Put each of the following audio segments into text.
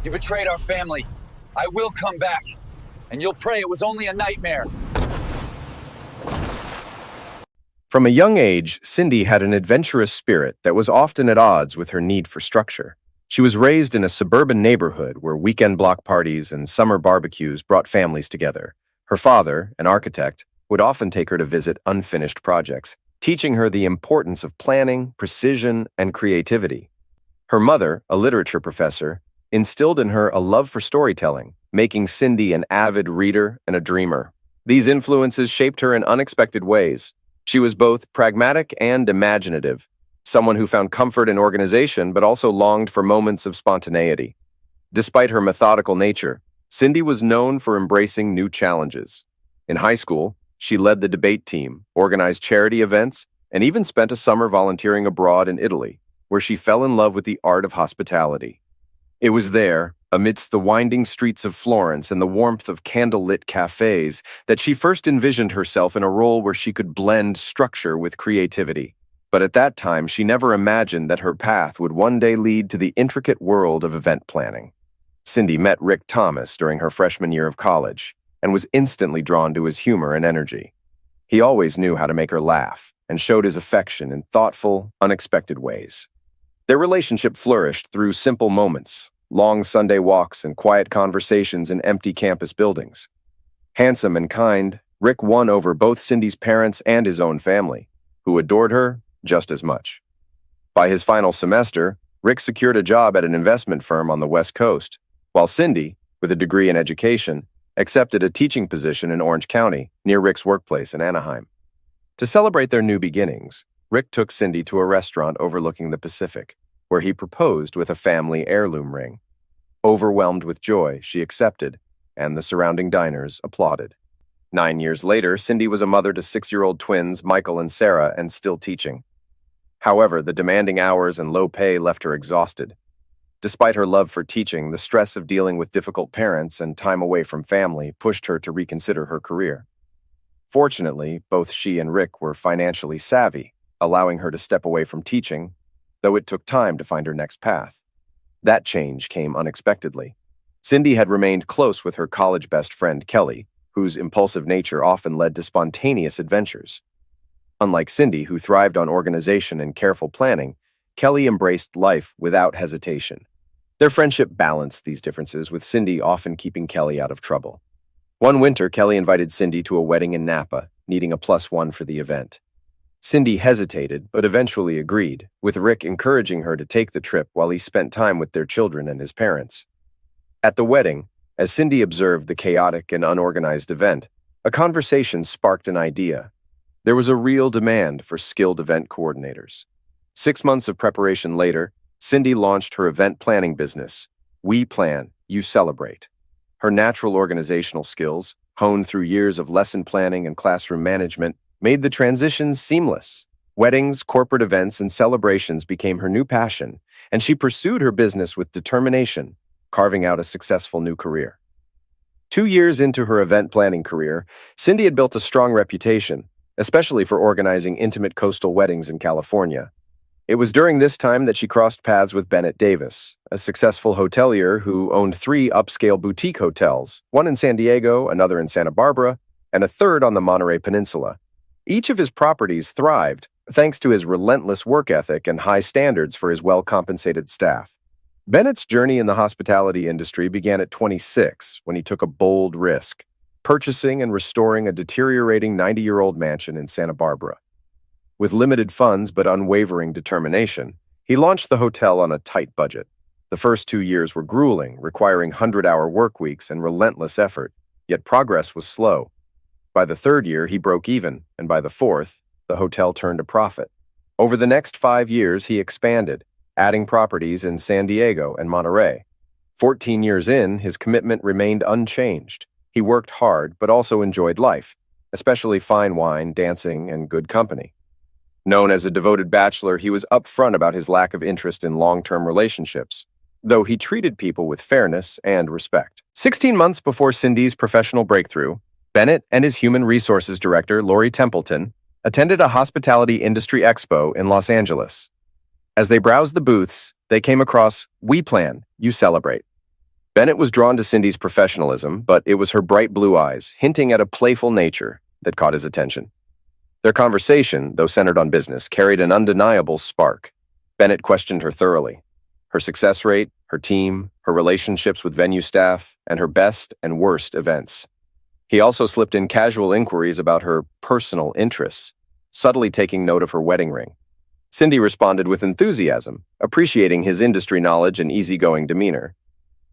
You betrayed our family. I will come back, and you'll pray it was only a nightmare. From a young age, Cindy had an adventurous spirit that was often at odds with her need for structure. She was raised in a suburban neighborhood where weekend block parties and summer barbecues brought families together. Her father, an architect, would often take her to visit unfinished projects, teaching her the importance of planning, precision, and creativity. Her mother, a literature professor, instilled in her a love for storytelling, making Cindy an avid reader and a dreamer. These influences shaped her in unexpected ways. She was both pragmatic and imaginative, someone who found comfort in organization but also longed for moments of spontaneity. Despite her methodical nature, Cindy was known for embracing new challenges. In high school, she led the debate team, organized charity events, and even spent a summer volunteering abroad in Italy, where she fell in love with the art of hospitality. It was there, amidst the winding streets of Florence and the warmth of candle-lit cafes, that she first envisioned herself in a role where she could blend structure with creativity. But at that time, she never imagined that her path would one day lead to the intricate world of event planning. Cindy met Rick Thomas during her freshman year of college and was instantly drawn to his humor and energy. He always knew how to make her laugh and showed his affection in thoughtful, unexpected ways. Their relationship flourished through simple moments, long Sunday walks and quiet conversations in empty campus buildings. Handsome and kind, Rick won over both Cindy's parents and his own family, who adored her just as much. By his final semester, Rick secured a job at an investment firm on the West Coast, while Cindy, with a degree in education, accepted a teaching position in Orange County, near Rick's workplace in Anaheim. To celebrate their new beginnings, Rick took Cindy to a restaurant overlooking the Pacific, where he proposed with a family heirloom ring. Overwhelmed with joy, she accepted, and the surrounding diners applauded. 9 years later, Cindy was a mother to 6-year-old twins, Michael and Sarah, and still teaching. However, the demanding hours and low pay left her exhausted. Despite her love for teaching, the stress of dealing with difficult parents and time away from family pushed her to reconsider her career. Fortunately, both she and Rick were financially savvy, allowing her to step away from teaching, though it took time to find her next path. That change came unexpectedly. Cindy had remained close with her college best friend, Kelly, whose impulsive nature often led to spontaneous adventures. Unlike Cindy, who thrived on organization and careful planning, Kelly embraced life without hesitation. Their friendship balanced these differences, with Cindy often keeping Kelly out of trouble. One winter, Kelly invited Cindy to a wedding in Napa, needing a +1 for the event. Cindy hesitated, but eventually agreed, with Rick encouraging her to take the trip while he spent time with their children and his parents. At the wedding, as Cindy observed the chaotic and unorganized event, a conversation sparked an idea. There was a real demand for skilled event coordinators. 6 months of preparation later, Cindy launched her event planning business, We Plan, You Celebrate. Her natural organizational skills, honed through years of lesson planning and classroom management, made the transition seamless. Weddings, corporate events, and celebrations became her new passion, and she pursued her business with determination, carving out a successful new career. 2 years into her event planning career, Cindy had built a strong reputation, especially for organizing intimate coastal weddings in California. It was during this time that she crossed paths with Bennett Davis, a successful hotelier who owned 3 upscale boutique hotels, one in San Diego, another in Santa Barbara, and a third on the Monterey Peninsula. Each of his properties thrived thanks to his relentless work ethic and high standards for his well-compensated staff. Bennett's journey in the hospitality industry began at 26 when he took a bold risk, purchasing and restoring a deteriorating 90-year-old mansion in Santa Barbara. With limited funds but unwavering determination, he launched the hotel on a tight budget. The first 2 years were grueling, requiring 100-hour work weeks and relentless effort, yet progress was slow. By the 3rd year, he broke even, and by the 4th, the hotel turned a profit. Over the next 5 years, he expanded, adding properties in San Diego and Monterey. 14 years in, his commitment remained unchanged. He worked hard, but also enjoyed life, especially fine wine, dancing, and good company. Known as a devoted bachelor, he was upfront about his lack of interest in long-term relationships, though he treated people with fairness and respect. 16 months before Cindy's professional breakthrough, Bennett and his human resources director, Lori Templeton, attended a hospitality industry expo in Los Angeles. As they browsed the booths, they came across We Plan, You Celebrate. Bennett was drawn to Cindy's professionalism, but it was her bright blue eyes, hinting at a playful nature, that caught his attention. Their conversation, though centered on business, carried an undeniable spark. Bennett questioned her thoroughly. Her success rate, her team, her relationships with venue staff, and her best and worst events. He also slipped in casual inquiries about her personal interests, subtly taking note of her wedding ring. Cindy responded with enthusiasm, appreciating his industry knowledge and easygoing demeanor.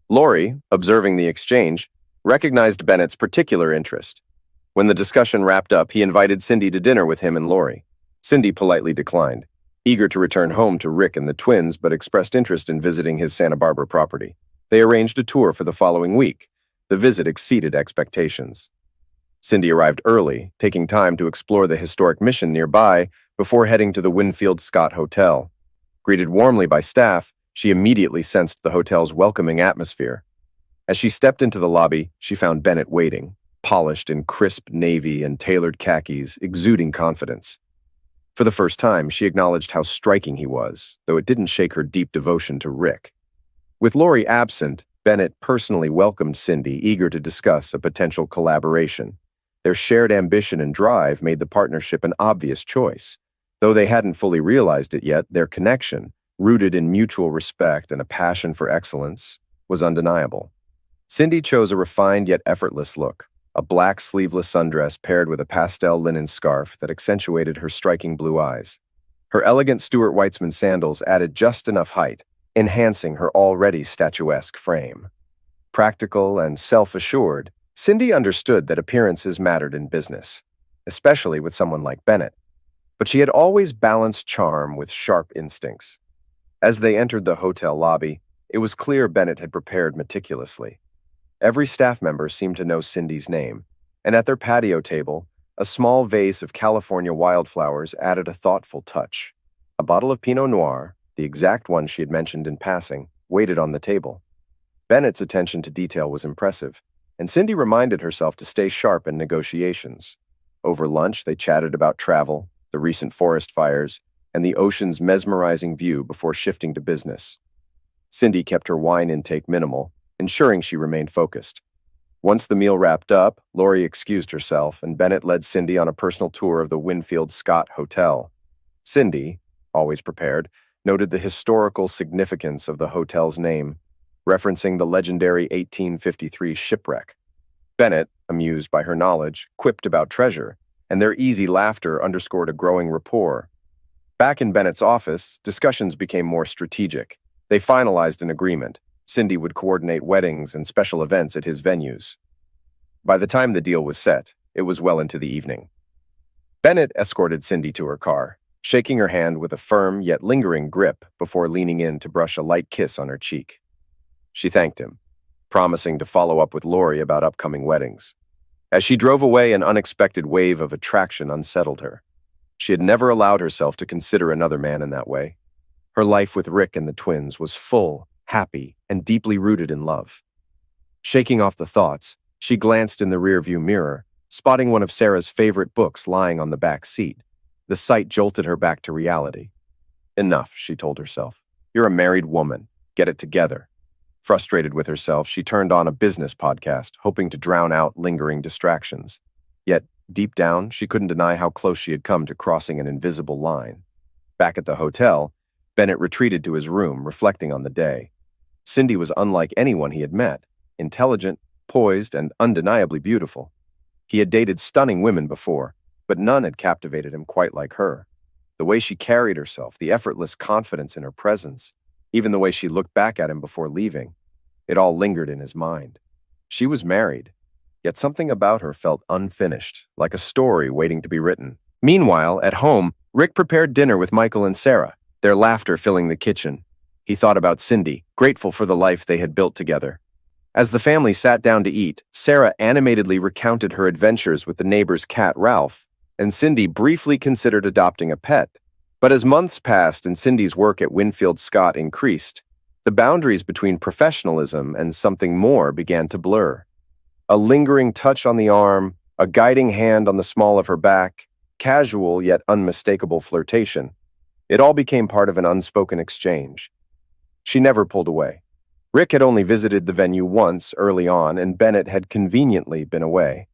Laurie, observing the exchange, recognized Bennett's particular interest. When the discussion wrapped up, he invited Cindy to dinner with him and Laurie. Cindy politely declined, eager to return home to Rick and the twins, but expressed interest in visiting his Santa Barbara property. They arranged a tour for the following week. The visit exceeded expectations. Cindy arrived early, taking time to explore the historic mission nearby before heading to the Winfield Scott Hotel. Greeted warmly by staff, she immediately sensed the hotel's welcoming atmosphere. As she stepped into the lobby, she found Bennett waiting, polished in crisp navy and tailored khakis, exuding confidence. For the first time, she acknowledged how striking he was, though it didn't shake her deep devotion to Rick. With Laurie absent, Bennett personally welcomed Cindy, eager to discuss a potential collaboration. Their shared ambition and drive made the partnership an obvious choice. Though they hadn't fully realized it yet, their connection, rooted in mutual respect and a passion for excellence, was undeniable. Cindy chose a refined yet effortless look, a black sleeveless sundress paired with a pastel linen scarf that accentuated her striking blue eyes. Her elegant Stuart Weitzman sandals added just enough height, enhancing her already statuesque frame. Practical and self-assured, Cindy understood that appearances mattered in business, especially with someone like Bennett. But she had always balanced charm with sharp instincts. As they entered the hotel lobby, it was clear Bennett had prepared meticulously. Every staff member seemed to know Cindy's name, and at their patio table, a small vase of California wildflowers added a thoughtful touch. A bottle of Pinot Noir, the exact one she had mentioned in passing, waited on the table. Bennett's attention to detail was impressive, and Cindy reminded herself to stay sharp in negotiations. Over lunch, they chatted about travel, the recent forest fires, and the ocean's mesmerizing view before shifting to business. Cindy kept her wine intake minimal, ensuring she remained focused. Once the meal wrapped up, Laurie excused herself, and Bennett led Cindy on a personal tour of the Winfield Scott Hotel. Cindy, always prepared, noted the historical significance of the hotel's name, referencing the legendary 1853 shipwreck. Bennett, amused by her knowledge, quipped about treasure, and their easy laughter underscored a growing rapport. Back in Bennett's office, discussions became more strategic. They finalized an agreement. Cindy would coordinate weddings and special events at his venues. By the time the deal was set, it was well into the evening. Bennett escorted Cindy to her car, shaking her hand with a firm yet lingering grip before leaning in to brush a light kiss on her cheek. She thanked him, promising to follow up with Laurie about upcoming weddings. As she drove away, an unexpected wave of attraction unsettled her. She had never allowed herself to consider another man in that way. Her life with Rick and the twins was full, happy, and deeply rooted in love. Shaking off the thoughts, she glanced in the rearview mirror, spotting one of Sarah's favorite books lying on the back seat. The sight jolted her back to reality. Enough, she told herself. You're a married woman. Get it together. Frustrated with herself, she turned on a business podcast, hoping to drown out lingering distractions. Yet, deep down, she couldn't deny how close she had come to crossing an invisible line. Back at the hotel, Bennett retreated to his room, reflecting on the day. Cindy was unlike anyone he had met, intelligent, poised, and undeniably beautiful. He had dated stunning women before, but none had captivated him quite like her. The way she carried herself, the effortless confidence in her presence, even the way she looked back at him before leaving, it all lingered in his mind. She was married, yet something about her felt unfinished, like a story waiting to be written. Meanwhile, at home, Rick prepared dinner with Michael and Sarah, their laughter filling the kitchen. He thought about Cindy, grateful for the life they had built together. As the family sat down to eat, Sarah animatedly recounted her adventures with the neighbor's cat Ralph, and Cindy briefly considered adopting a pet. But as months passed and Cindy's work at Winfield Scott increased, the boundaries between professionalism and something more began to blur. A lingering touch on the arm, a guiding hand on the small of her back, casual yet unmistakable flirtation. It all became part of an unspoken exchange. She never pulled away. Rick had only visited the venue once early on, and Bennett had conveniently been away.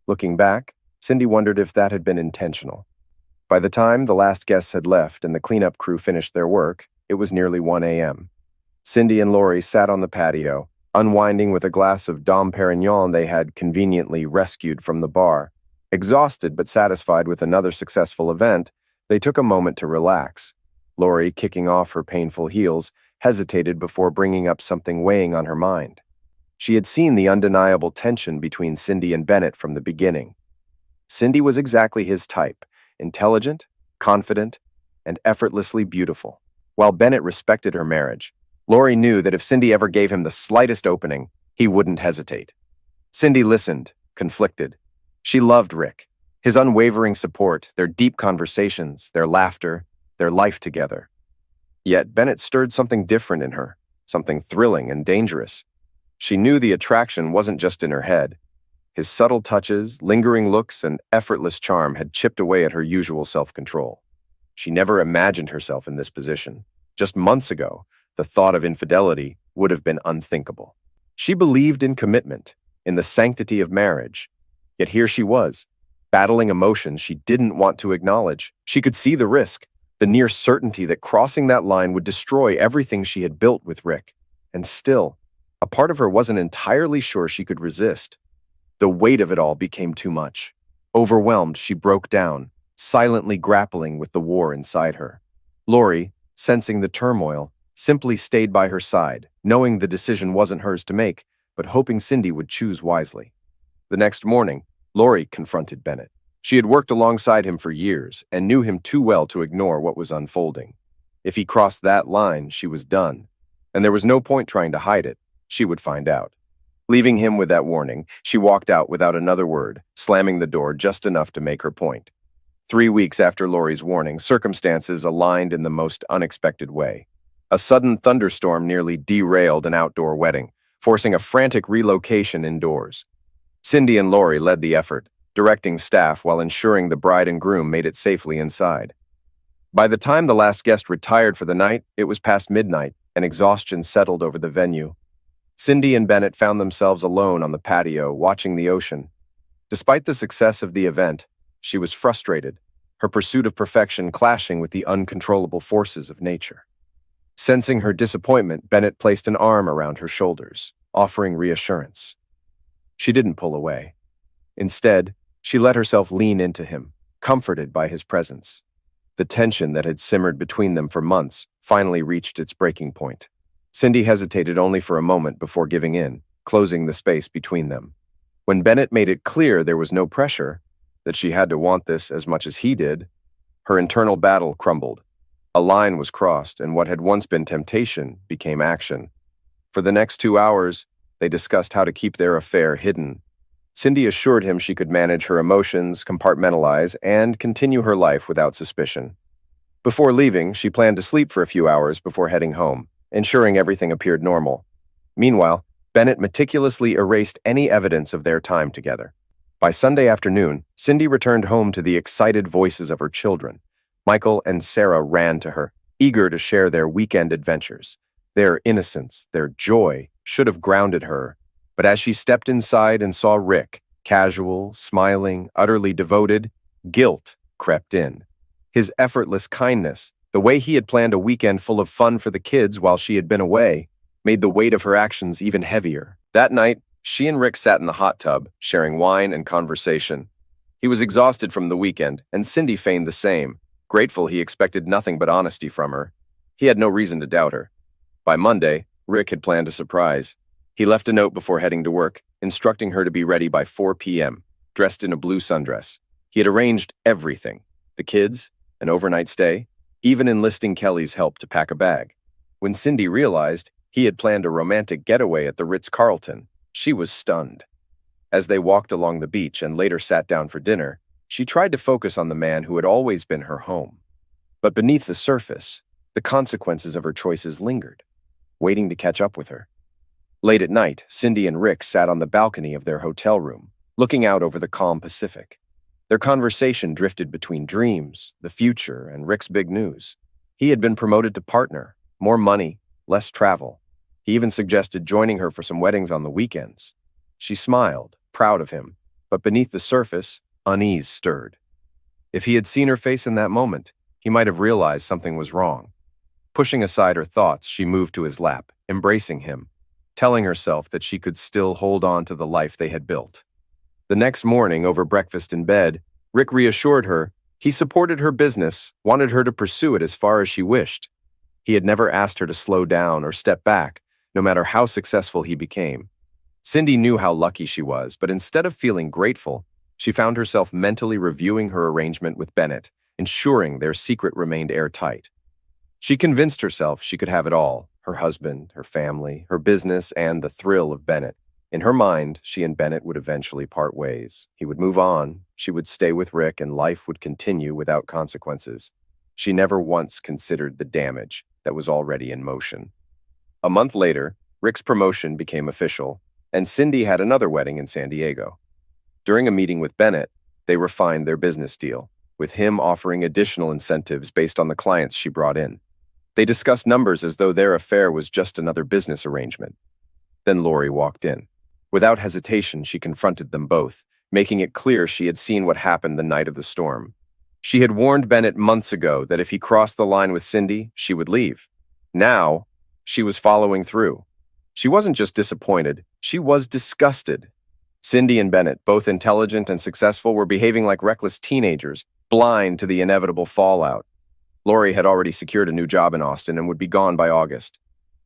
Looking back, Cindy wondered if that had been intentional. By the time the last guests had left and the cleanup crew finished their work, it was nearly 1 a.m. Cindy and Lori sat on the patio, unwinding with a glass of Dom Perignon they had conveniently rescued from the bar. Exhausted but satisfied with another successful event, they took a moment to relax. Lori, kicking off her painful heels, hesitated before bringing up something weighing on her mind. She had seen the undeniable tension between Cindy and Bennett from the beginning. Cindy was exactly his type, intelligent, confident, and effortlessly beautiful. While Bennett respected her marriage, Lori knew that if Cindy ever gave him the slightest opening, he wouldn't hesitate. Cindy listened, conflicted. She loved Rick, his unwavering support, their deep conversations, their laughter, their life together. Yet Bennett stirred something different in her, something thrilling and dangerous. She knew the attraction wasn't just in her head. His subtle touches, lingering looks, and effortless charm had chipped away at her usual self-control. She never imagined herself in this position. Just months ago, the thought of infidelity would have been unthinkable. She believed in commitment, in the sanctity of marriage. Yet here she was, battling emotions she didn't want to acknowledge. She could see the risk, the near certainty that crossing that line would destroy everything she had built with Rick. And still, a part of her wasn't entirely sure she could resist. The weight of it all became too much. Overwhelmed, she broke down, silently grappling with the war inside her. Lori, sensing the turmoil, simply stayed by her side, knowing the decision wasn't hers to make, but hoping Cindy would choose wisely. The next morning, Lori confronted Bennett. She had worked alongside him for years and knew him too well to ignore what was unfolding. If he crossed that line, she was done. And there was no point trying to hide it. She would find out. Leaving him with that warning, she walked out without another word, slamming the door just enough to make her point. 3 weeks after Lori's warning, circumstances aligned in the most unexpected way. A sudden thunderstorm nearly derailed an outdoor wedding, forcing a frantic relocation indoors. Cindy and Lori led the effort, directing staff while ensuring the bride and groom made it safely inside. By the time the last guest retired for the night, it was past midnight, and exhaustion settled over the venue. Cindy and Bennett found themselves alone on the patio, watching the ocean. Despite the success of the event, she was frustrated, her pursuit of perfection clashing with the uncontrollable forces of nature. Sensing her disappointment, Bennett placed an arm around her shoulders, offering reassurance. She didn't pull away. Instead, she let herself lean into him, comforted by his presence. The tension that had simmered between them for months finally reached its breaking point. Cindy hesitated only for a moment before giving in, closing the space between them. When Bennett made it clear there was no pressure, that she had to want this as much as he did, her internal battle crumbled. A line was crossed, and what had once been temptation became action. For the next 2 hours, they discussed how to keep their affair hidden. Cindy assured him she could manage her emotions, compartmentalize, and continue her life without suspicion. Before leaving, she planned to sleep for a few hours before heading home, ensuring everything appeared normal. Meanwhile, Bennett meticulously erased any evidence of their time together. By Sunday afternoon, Cindy returned home to the excited voices of her children. Michael and Sarah ran to her, eager to share their weekend adventures. Their innocence, their joy, should have grounded her. But as she stepped inside and saw Rick, casual, smiling, utterly devoted, guilt crept in. His effortless kindness, the way he had planned a weekend full of fun for the kids while she had been away, made the weight of her actions even heavier. That night, she and Rick sat in the hot tub, sharing wine and conversation. He was exhausted from the weekend, and Cindy feigned the same, grateful he expected nothing but honesty from her. He had no reason to doubt her. By Monday, Rick had planned a surprise. He left a note before heading to work, instructing her to be ready by 4 p.m., dressed in a blue sundress. He had arranged everything: the kids, an overnight stay, even enlisting Kelly's help to pack a bag. When Cindy realized he had planned a romantic getaway at the Ritz-Carlton, she was stunned. As they walked along the beach and later sat down for dinner, she tried to focus on the man who had always been her home. But beneath the surface, the consequences of her choices lingered, waiting to catch up with her. Late at night, Cindy and Rick sat on the balcony of their hotel room, looking out over the calm Pacific. Their conversation drifted between dreams, the future, and Rick's big news. He had been promoted to partner, more money, less travel. He even suggested joining her for some weddings on the weekends. She smiled, proud of him, but beneath the surface, unease stirred. If he had seen her face in that moment, he might have realized something was wrong. Pushing aside her thoughts, she moved to his lap, embracing him, telling herself that she could still hold on to the life they had built. The next morning, over breakfast in bed, Rick reassured her he supported her business, wanted her to pursue it as far as she wished. He had never asked her to slow down or step back, no matter how successful he became. Cindy knew how lucky she was, but instead of feeling grateful, she found herself mentally reviewing her arrangement with Bennett, ensuring their secret remained airtight. She convinced herself she could have it all: her husband, her family, her business, and the thrill of Bennett. In her mind, she and Bennett would eventually part ways. He would move on, she would stay with Rick, and life would continue without consequences. She never once considered the damage that was already in motion. A month later, Rick's promotion became official, and Cindy had another wedding in San Diego. During a meeting with Bennett, they refined their business deal, with him offering additional incentives based on the clients she brought in. They discussed numbers as though their affair was just another business arrangement. Then Lori walked in. Without hesitation, she confronted them both, making it clear she had seen what happened the night of the storm. She had warned Bennett months ago that if he crossed the line with Cindy, she would leave. Now, she was following through. She wasn't just disappointed, she was disgusted. Cindy and Bennett, both intelligent and successful, were behaving like reckless teenagers, blind to the inevitable fallout. Lori had already secured a new job in Austin and would be gone by August.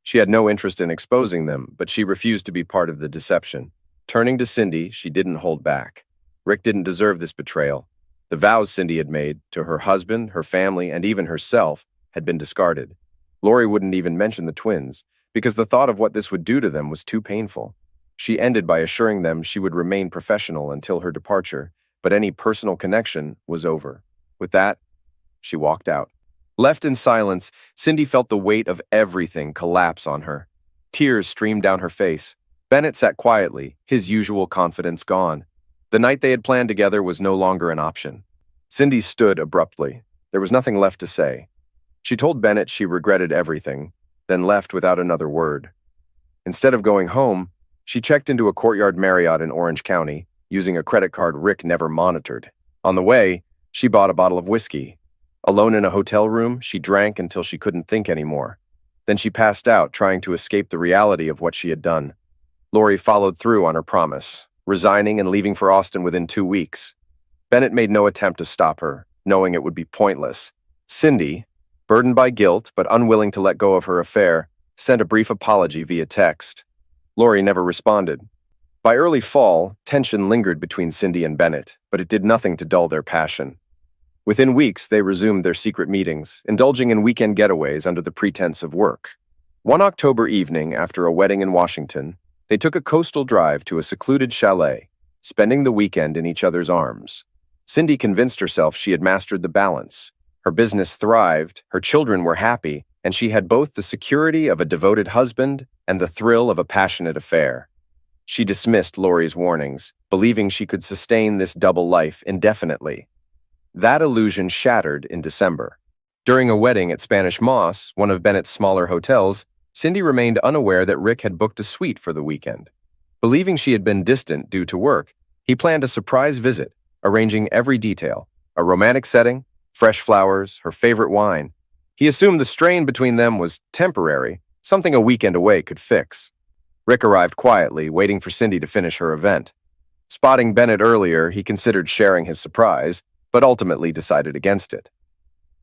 She had no interest in exposing them, but she refused to be part of the deception. Turning to Cindy, she didn't hold back. Rick didn't deserve this betrayal. The vows Cindy had made to her husband, her family, and even herself had been discarded. Lori wouldn't even mention the twins, because the thought of what this would do to them was too painful. She ended by assuring them she would remain professional until her departure, but any personal connection was over. With that, she walked out. Left in silence, Cindy felt the weight of everything collapse on her. Tears streamed down her face. Bennett sat quietly, his usual confidence gone. The night they had planned together was no longer an option. Cindy stood abruptly. There was nothing left to say. She told Bennett she regretted everything, then left without another word. Instead of going home, she checked into a Courtyard Marriott in Orange County, using a credit card Rick never monitored. On the way, she bought a bottle of whiskey. Alone in a hotel room, she drank until she couldn't think anymore. Then she passed out, trying to escape the reality of what she had done. Lori followed through on her promise, resigning and leaving for Austin within 2 weeks. Bennett made no attempt to stop her, knowing it would be pointless. Cindy, burdened by guilt but unwilling to let go of her affair, sent a brief apology via text. Lori never responded. By early fall, tension lingered between Cindy and Bennett, but it did nothing to dull their passion. Within weeks, they resumed their secret meetings, indulging in weekend getaways under the pretense of work. One October evening, after a wedding in Washington, they took a coastal drive to a secluded chalet, spending the weekend in each other's arms. Cindy convinced herself she had mastered the balance. Her business thrived, her children were happy, and she had both the security of a devoted husband and the thrill of a passionate affair. She dismissed Lori's warnings, believing she could sustain this double life indefinitely. That illusion shattered in December. During a wedding at Spanish Moss, one of Bennett's smaller hotels, Cindy remained unaware that Rick had booked a suite for the weekend. Believing she had been distant due to work, he planned a surprise visit, arranging every detail: a romantic setting, fresh flowers, her favorite wine. He assumed the strain between them was temporary, something a weekend away could fix. Rick arrived quietly, waiting for Cindy to finish her event. Spotting Bennett earlier, he considered sharing his surprise, but ultimately decided against it.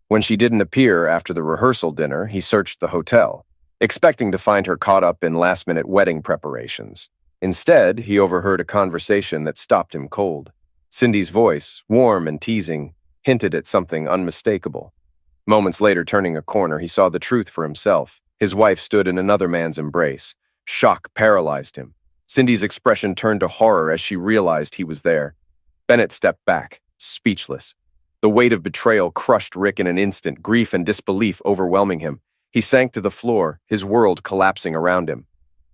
When she didn't appear after the rehearsal dinner, he searched the hotel, expecting to find her caught up in last-minute wedding preparations. Instead, he overheard a conversation that stopped him cold. Cindy's voice, warm and teasing, hinted at something unmistakable. Moments later, turning a corner, he saw the truth for himself. His wife stood in another man's embrace. Shock paralyzed him. Cindy's expression turned to horror as she realized he was there. Bennett stepped back, speechless. The weight of betrayal crushed Rick in an instant, grief and disbelief overwhelming him. He sank to the floor, his world collapsing around him.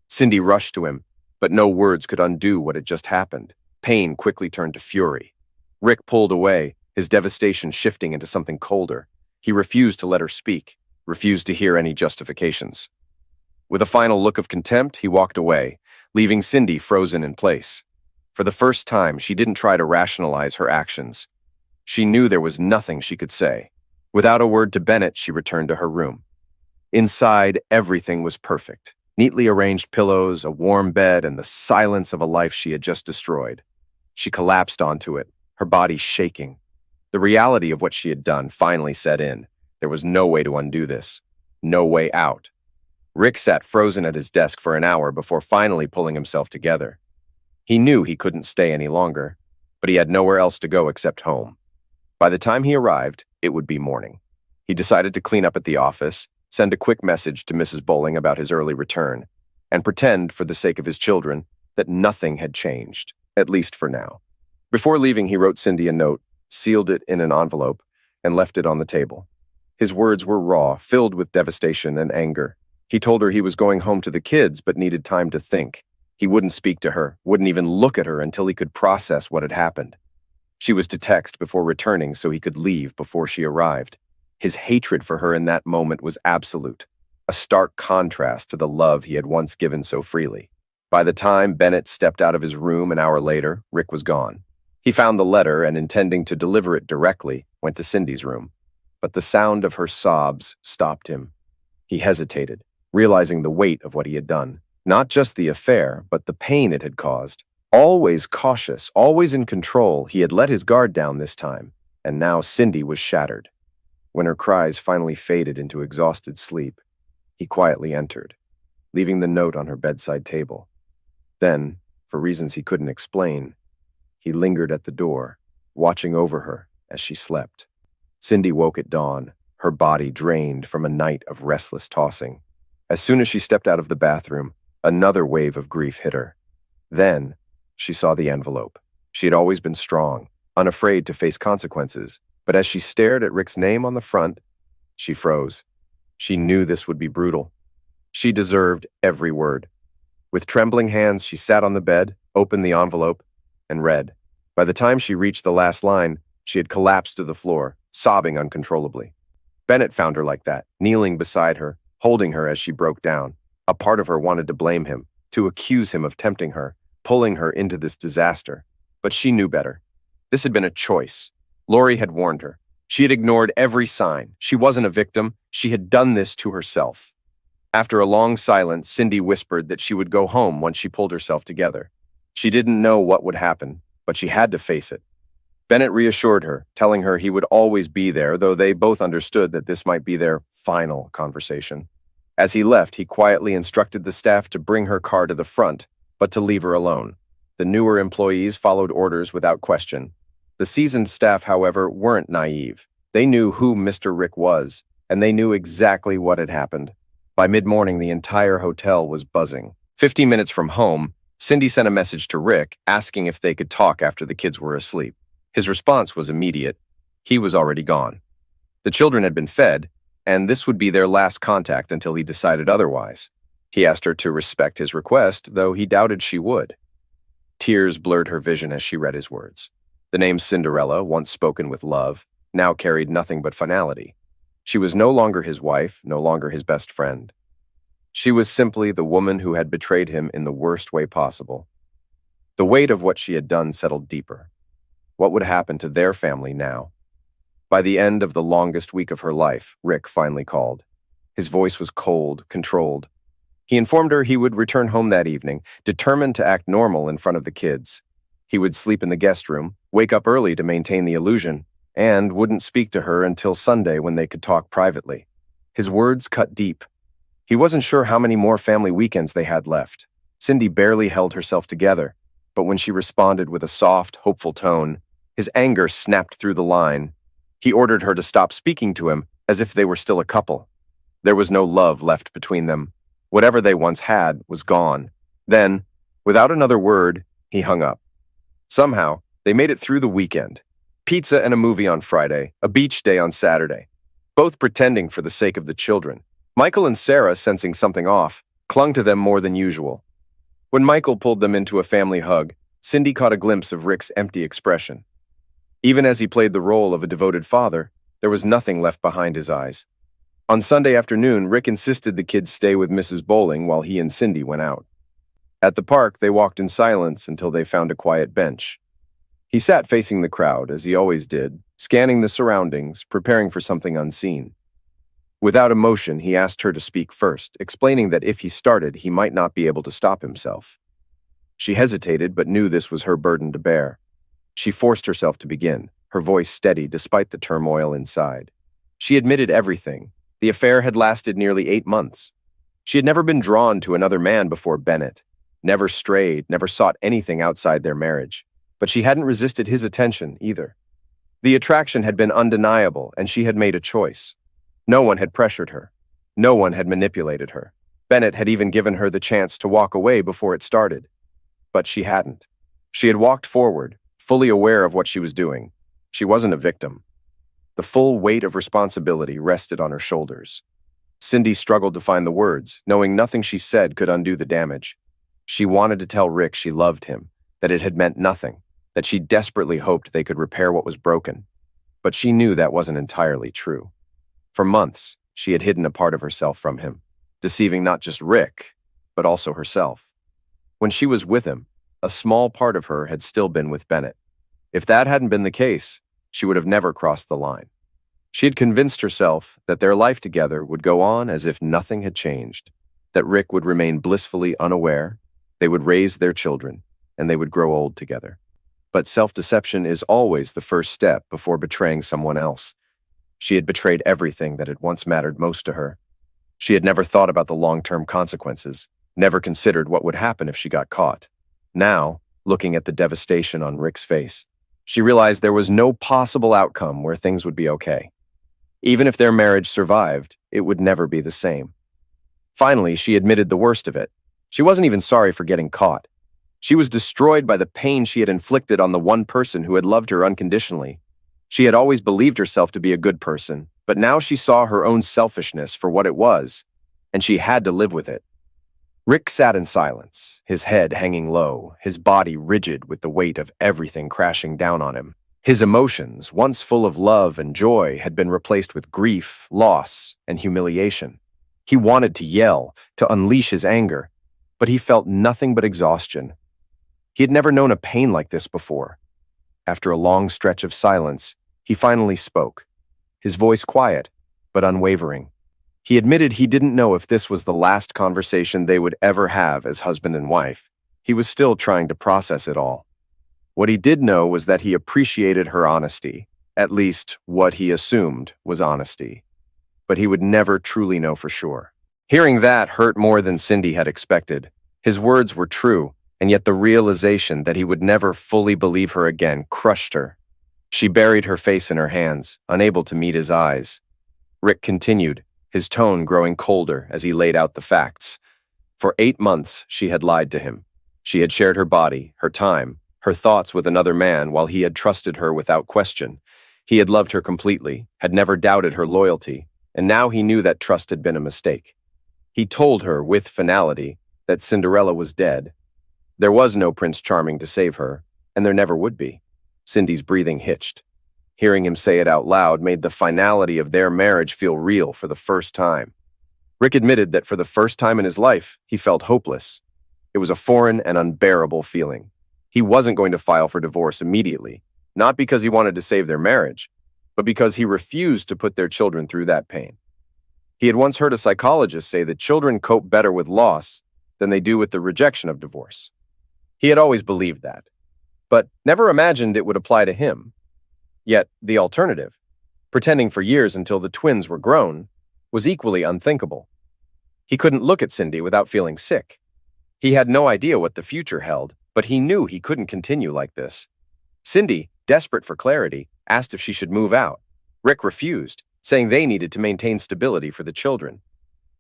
Cindy rushed to him, but no words could undo what had just happened. Pain quickly turned to fury. Rick pulled away, his devastation shifting into something colder. He refused to let her speak, refused to hear any justifications. With a final look of contempt, he walked away, leaving Cindy frozen in place. For the first time, she didn't try to rationalize her actions. She knew there was nothing she could say. Without a word to Bennett, she returned to her room. Inside, everything was perfect. Neatly arranged pillows, a warm bed, and the silence of a life she had just destroyed. She collapsed onto it, her body shaking. The reality of what she had done finally set in. There was no way to undo this. No way out. Rick sat frozen at his desk for an hour before finally pulling himself together. He knew he couldn't stay any longer, but he had nowhere else to go except home. By the time he arrived, it would be morning. He decided to clean up at the office, send a quick message to Mrs. Bowling about his early return, and pretend, for the sake of his children, that nothing had changed, at least for now. Before leaving, he wrote Cindy a note, sealed it in an envelope, and left it on the table. His words were raw, filled with devastation and anger. He told her he was going home to the kids, but needed time to think. He wouldn't speak to her, wouldn't even look at her until he could process what had happened. She was to text before returning so he could leave before she arrived. His hatred for her in that moment was absolute, a stark contrast to the love he had once given so freely. By the time Bennett stepped out of his room an hour later, Rick was gone. He found the letter and, intending to deliver it directly, went to Cindy's room. But the sound of her sobs stopped him. He hesitated, realizing the weight of what he had done. Not just the affair, but the pain it had caused. Always cautious, always in control, he had let his guard down this time, and now Cindy was shattered. When her cries finally faded into exhausted sleep, he quietly entered, leaving the note on her bedside table. Then, for reasons he couldn't explain, he lingered at the door, watching over her as she slept. Cindy woke at dawn, her body drained from a night of restless tossing. As soon as she stepped out of the bathroom, another wave of grief hit her. Then, she saw the envelope. She had always been strong, unafraid to face consequences, but as she stared at Rick's name on the front, she froze. She knew this would be brutal. She deserved every word. With trembling hands, she sat on the bed, opened the envelope, and read. By the time she reached the last line, she had collapsed to the floor, sobbing uncontrollably. Bennett found her like that, kneeling beside her, holding her as she broke down. A part of her wanted to blame him, to accuse him of tempting her, pulling her into this disaster. But she knew better. This had been a choice. Lori had warned her. She had ignored every sign. She wasn't a victim. She had done this to herself. After a long silence, Cindy whispered that she would go home once she pulled herself together. She didn't know what would happen, but she had to face it. Bennett reassured her, telling her he would always be there, though they both understood that this might be their final conversation. As he left, he quietly instructed the staff to bring her car to the front, but to leave her alone. The newer employees followed orders without question. The seasoned staff, however, weren't naive. They knew who Mr. Rick was, and they knew exactly what had happened. By mid-morning, the entire hotel was buzzing. 15 minutes from home, Cindy sent a message to Rick asking if they could talk after the kids were asleep. His response was immediate. He was already gone. The children had been fed, and this would be their last contact until he decided otherwise. He asked her to respect his request, though he doubted she would. Tears blurred her vision as she read his words. The name Cinderella, once spoken with love, now carried nothing but finality. She was no longer his wife, no longer his best friend. She was simply the woman who had betrayed him in the worst way possible. The weight of what she had done settled deeper. What would happen to their family now? By the end of the longest week of her life, Rick finally called. His voice was cold, controlled. He informed her he would return home that evening, determined to act normal in front of the kids. He would sleep in the guest room, wake up early to maintain the illusion, and wouldn't speak to her until Sunday when they could talk privately. His words cut deep. He wasn't sure how many more family weekends they had left. Cindy barely held herself together, but when she responded with a soft, hopeful tone, his anger snapped through the line. He ordered her to stop speaking to him as if they were still a couple. There was no love left between them. Whatever they once had was gone. Then, without another word, he hung up. Somehow, they made it through the weekend. Pizza and a movie on Friday, a beach day on Saturday. Both pretending for the sake of the children. Michael and Sarah, sensing something off, clung to them more than usual. When Michael pulled them into a family hug, Cindy caught a glimpse of Rick's empty expression. Even as he played the role of a devoted father, there was nothing left behind his eyes. On Sunday afternoon, Rick insisted the kids stay with Mrs. Bowling while he and Cindy went out. At the park, they walked in silence until they found a quiet bench. He sat facing the crowd, as he always did, scanning the surroundings, preparing for something unseen. Without emotion, he asked her to speak first, explaining that if he started, he might not be able to stop himself. She hesitated, but knew this was her burden to bear. She forced herself to begin, her voice steady despite the turmoil inside. She admitted everything. The affair had lasted nearly 8 months. She had never been drawn to another man before Bennett, never strayed, never sought anything outside their marriage. But she hadn't resisted his attention either. The attraction had been undeniable, and she had made a choice. No one had pressured her. No one had manipulated her. Bennett had even given her the chance to walk away before it started. But she hadn't. She had walked forward, fully aware of what she was doing. She wasn't a victim. The full weight of responsibility rested on her shoulders. Cindy struggled to find the words, knowing nothing she said could undo the damage. She wanted to tell Rick she loved him, that it had meant nothing, that she desperately hoped they could repair what was broken. But she knew that wasn't entirely true. For months, she had hidden a part of herself from him, deceiving not just Rick, but also herself. When she was with him, a small part of her had still been with Bennett. If that hadn't been the case, she would have never crossed the line. She had convinced herself that their life together would go on as if nothing had changed, that Rick would remain blissfully unaware, they would raise their children, and they would grow old together. But self-deception is always the first step before betraying someone else. She had betrayed everything that had once mattered most to her. She had never thought about the long-term consequences, never considered what would happen if she got caught. Now, looking at the devastation on Rick's face, she realized there was no possible outcome where things would be okay. Even if their marriage survived, it would never be the same. Finally, she admitted the worst of it. She wasn't even sorry for getting caught. She was destroyed by the pain she had inflicted on the one person who had loved her unconditionally. She had always believed herself to be a good person, but now she saw her own selfishness for what it was, and she had to live with it. Rick sat in silence, his head hanging low, his body rigid with the weight of everything crashing down on him. His emotions, once full of love and joy, had been replaced with grief, loss, and humiliation. He wanted to yell, to unleash his anger, but he felt nothing but exhaustion. He had never known a pain like this before. After a long stretch of silence, he finally spoke, his voice quiet, but unwavering. He admitted he didn't know if this was the last conversation they would ever have as husband and wife. He was still trying to process it all. What he did know was that he appreciated her honesty, at least what he assumed was honesty. But he would never truly know for sure. Hearing that hurt more than Cindy had expected. His words were true, and yet the realization that he would never fully believe her again crushed her. She buried her face in her hands, unable to meet his eyes. Rick continued, his tone growing colder as he laid out the facts. For 8 months, she had lied to him. She had shared her body, her time, her thoughts with another man while he had trusted her without question. He had loved her completely, had never doubted her loyalty, and now he knew that trust had been a mistake. He told her, with finality, that Cinderella was dead. There was no Prince Charming to save her, and there never would be. Cindy's breathing hitched. Hearing him say it out loud made the finality of their marriage feel real for the first time. Rick admitted that for the first time in his life, he felt hopeless. It was a foreign and unbearable feeling. He wasn't going to file for divorce immediately, not because he wanted to save their marriage, but because he refused to put their children through that pain. He had once heard a psychologist say that children cope better with loss than they do with the rejection of divorce. He had always believed that, but never imagined it would apply to him. Yet, the alternative, pretending for years until the twins were grown, was equally unthinkable. He couldn't look at Cindy without feeling sick. He had no idea what the future held, but he knew he couldn't continue like this. Cindy, desperate for clarity, asked if she should move out. Rick refused, saying they needed to maintain stability for the children.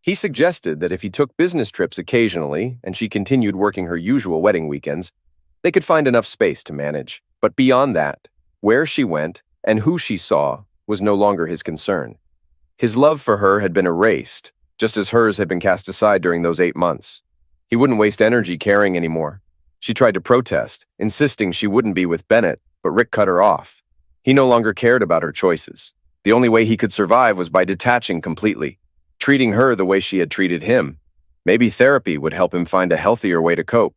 He suggested that if he took business trips occasionally and she continued working her usual wedding weekends, they could find enough space to manage. But beyond that, where she went and who she saw was no longer his concern. His love for her had been erased, just as hers had been cast aside during those 8 months. He wouldn't waste energy caring anymore. She tried to protest, insisting she wouldn't be with Bennett, but Rick cut her off. He no longer cared about her choices. The only way he could survive was by detaching completely, treating her the way she had treated him. Maybe therapy would help him find a healthier way to cope.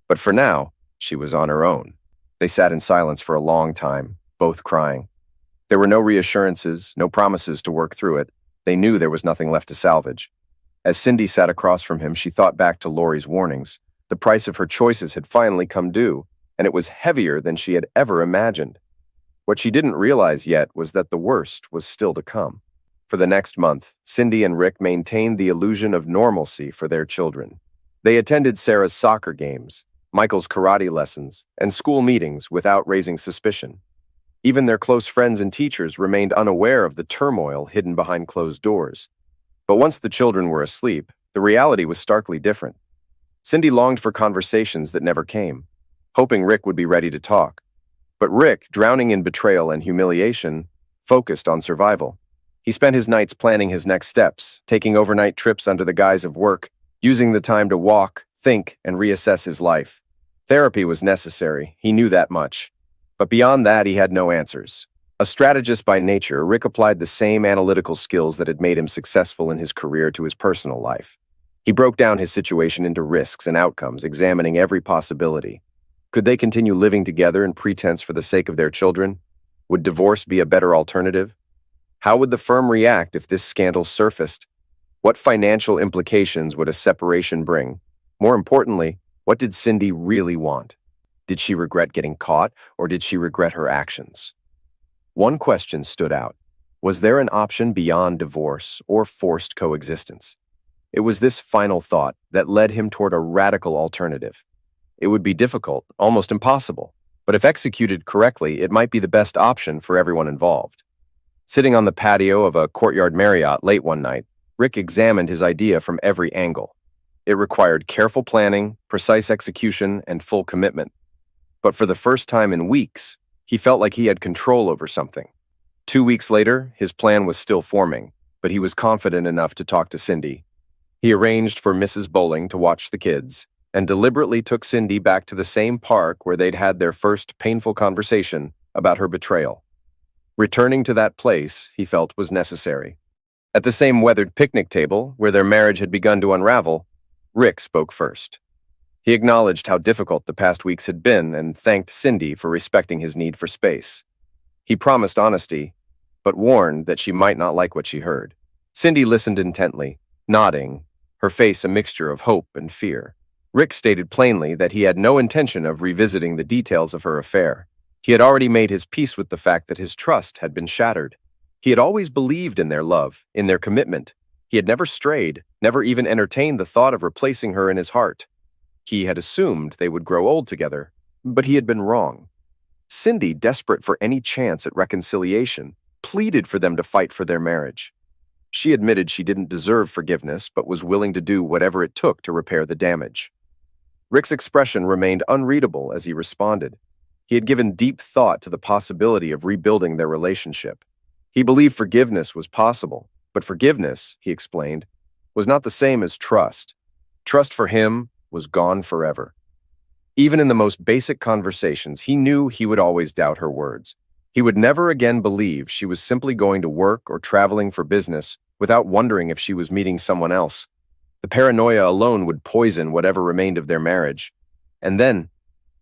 But for now, she was on her own. They sat in silence for a long time, both crying. There were no reassurances, no promises to work through it. They knew there was nothing left to salvage. As Cindy sat across from him, she thought back to Laurie's warnings. The price of her choices had finally come due, and it was heavier than she had ever imagined. What she didn't realize yet was that the worst was still to come. For the next month, Cindy and Rick maintained the illusion of normalcy for their children. They attended Sarah's soccer games, Michael's karate lessons, and school meetings without raising suspicion. Even their close friends and teachers remained unaware of the turmoil hidden behind closed doors. But once the children were asleep, the reality was starkly different. Cindy longed for conversations that never came, hoping Rick would be ready to talk. But Rick, drowning in betrayal and humiliation, focused on survival. He spent his nights planning his next steps, taking overnight trips under the guise of work, using the time to walk, think, and reassess his life. Therapy was necessary, he knew that much. But beyond that, he had no answers. A strategist by nature, Rick applied the same analytical skills that had made him successful in his career to his personal life. He broke down his situation into risks and outcomes, examining every possibility. Could they continue living together in pretense for the sake of their children? Would divorce be a better alternative? How would the firm react if this scandal surfaced? What financial implications would a separation bring? More importantly, what did Cindy really want? Did she regret getting caught, or did she regret her actions? One question stood out. Was there an option beyond divorce or forced coexistence? It was this final thought that led him toward a radical alternative. It would be difficult, almost impossible, but if executed correctly, it might be the best option for everyone involved. Sitting on the patio of a Courtyard Marriott late one night, Rick examined his idea from every angle. It required careful planning, precise execution, and full commitment. But for the first time in weeks, he felt like he had control over something. 2 weeks later, his plan was still forming, but he was confident enough to talk to Cindy. He arranged for Mrs. Bowling to watch the kids, and deliberately took Cindy back to the same park where they'd had their first painful conversation about her betrayal. Returning to that place, he felt, was necessary. At the same weathered picnic table, where their marriage had begun to unravel, Rick spoke first. He acknowledged how difficult the past weeks had been and thanked Cindy for respecting his need for space. He promised honesty, but warned that she might not like what she heard. Cindy listened intently, nodding, her face a mixture of hope and fear. Rick stated plainly that he had no intention of revisiting the details of her affair. He had already made his peace with the fact that his trust had been shattered. He had always believed in their love, in their commitment. He had never strayed, never even entertained the thought of replacing her in his heart. He had assumed they would grow old together, but he had been wrong. Cindy, desperate for any chance at reconciliation, pleaded for them to fight for their marriage. She admitted she didn't deserve forgiveness, but was willing to do whatever it took to repair the damage. Rick's expression remained unreadable as he responded. He had given deep thought to the possibility of rebuilding their relationship. He believed forgiveness was possible, but forgiveness, he explained, was not the same as trust. Trust for him was gone forever. Even in the most basic conversations, he knew he would always doubt her words. He would never again believe she was simply going to work or traveling for business without wondering if she was meeting someone else. The paranoia alone would poison whatever remained of their marriage. And then,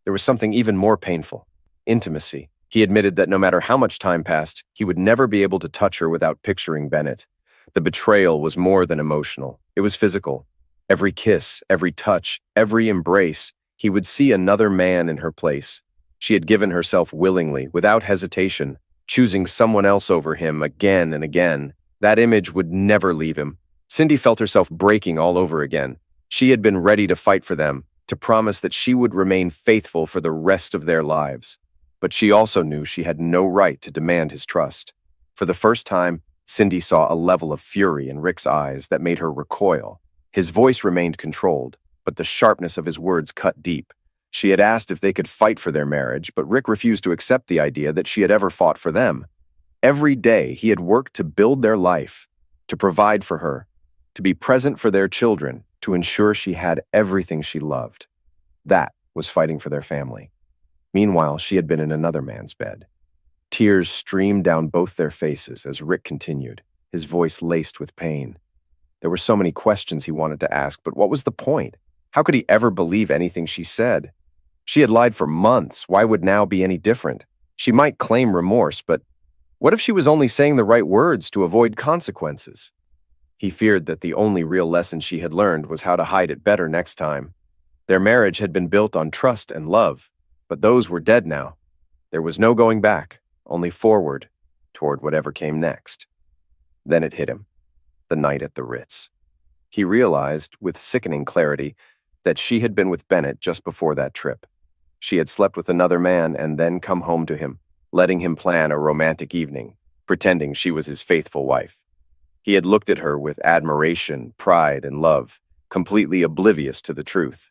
there was something even more painful: intimacy. He admitted that no matter how much time passed, he would never be able to touch her without picturing Bennett. The betrayal was more than emotional. It was physical. Every kiss, every touch, every embrace, he would see another man in her place. She had given herself willingly, without hesitation, choosing someone else over him again and again. That image would never leave him. Cindy felt herself breaking all over again. She had been ready to fight for them, to promise that she would remain faithful for the rest of their lives. But she also knew she had no right to demand his trust. For the first time, Cindy saw a level of fury in Rick's eyes that made her recoil. His voice remained controlled, but the sharpness of his words cut deep. She had asked if they could fight for their marriage, but Rick refused to accept the idea that she had ever fought for them. Every day, he had worked to build their life, to provide for her, to be present for their children, to ensure she had everything she loved. That was fighting for their family. Meanwhile, she had been in another man's bed. Tears streamed down both their faces as Rick continued, his voice laced with pain. There were so many questions he wanted to ask, but what was the point? How could he ever believe anything she said? She had lied for months. Why would now be any different? She might claim remorse, but what if she was only saying the right words to avoid consequences? He feared that the only real lesson she had learned was how to hide it better next time. Their marriage had been built on trust and love, but those were dead now. There was no going back, only forward, toward whatever came next. Then it hit him, the night at the Ritz. He realized, with sickening clarity, that she had been with Bennett just before that trip. She had slept with another man and then come home to him, letting him plan a romantic evening, pretending she was his faithful wife. He had looked at her with admiration, pride, and love, completely oblivious to the truth.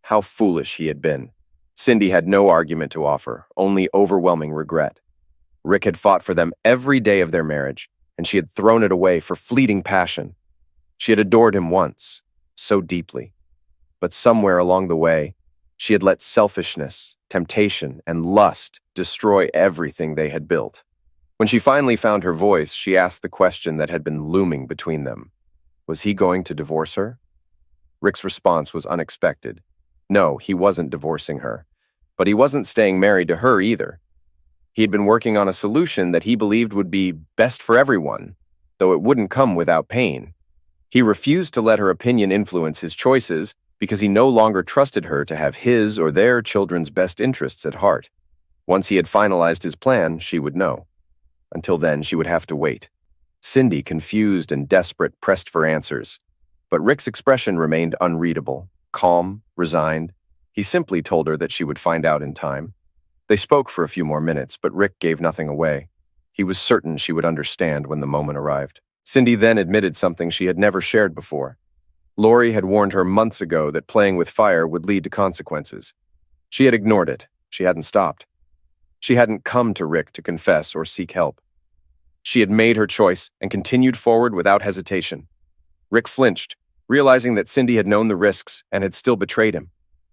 How foolish he had been. Cindy had no argument to offer, only overwhelming regret. Rick had fought for them every day of their marriage, and she had thrown it away for fleeting passion. She had adored him once, so deeply. But somewhere along the way, she had let selfishness, temptation, and lust destroy everything they had built. When she finally found her voice, she asked the question that had been looming between them. Was he going to divorce her? Rick's response was unexpected. No, he wasn't divorcing her. But he wasn't staying married to her either. He had been working on a solution that he believed would be best for everyone, though it wouldn't come without pain. He refused to let her opinion influence his choices because he no longer trusted her to have his or their children's best interests at heart. Once he had finalized his plan, she would know. Until then, she would have to wait. Cindy, confused and desperate, pressed for answers. But Rick's expression remained unreadable, calm, resigned. He simply told her that she would find out in time. They spoke for a few more minutes, but Rick gave nothing away. He was certain she would understand when the moment arrived. Cindy then admitted something she had never shared before. Lori had warned her months ago that playing with fire would lead to consequences. She had ignored it. She hadn't stopped. She hadn't come to Rick to confess or seek help. She had made her choice and continued forward without hesitation. Rick flinched, realizing that Cindy had known the risks and had still betrayed him.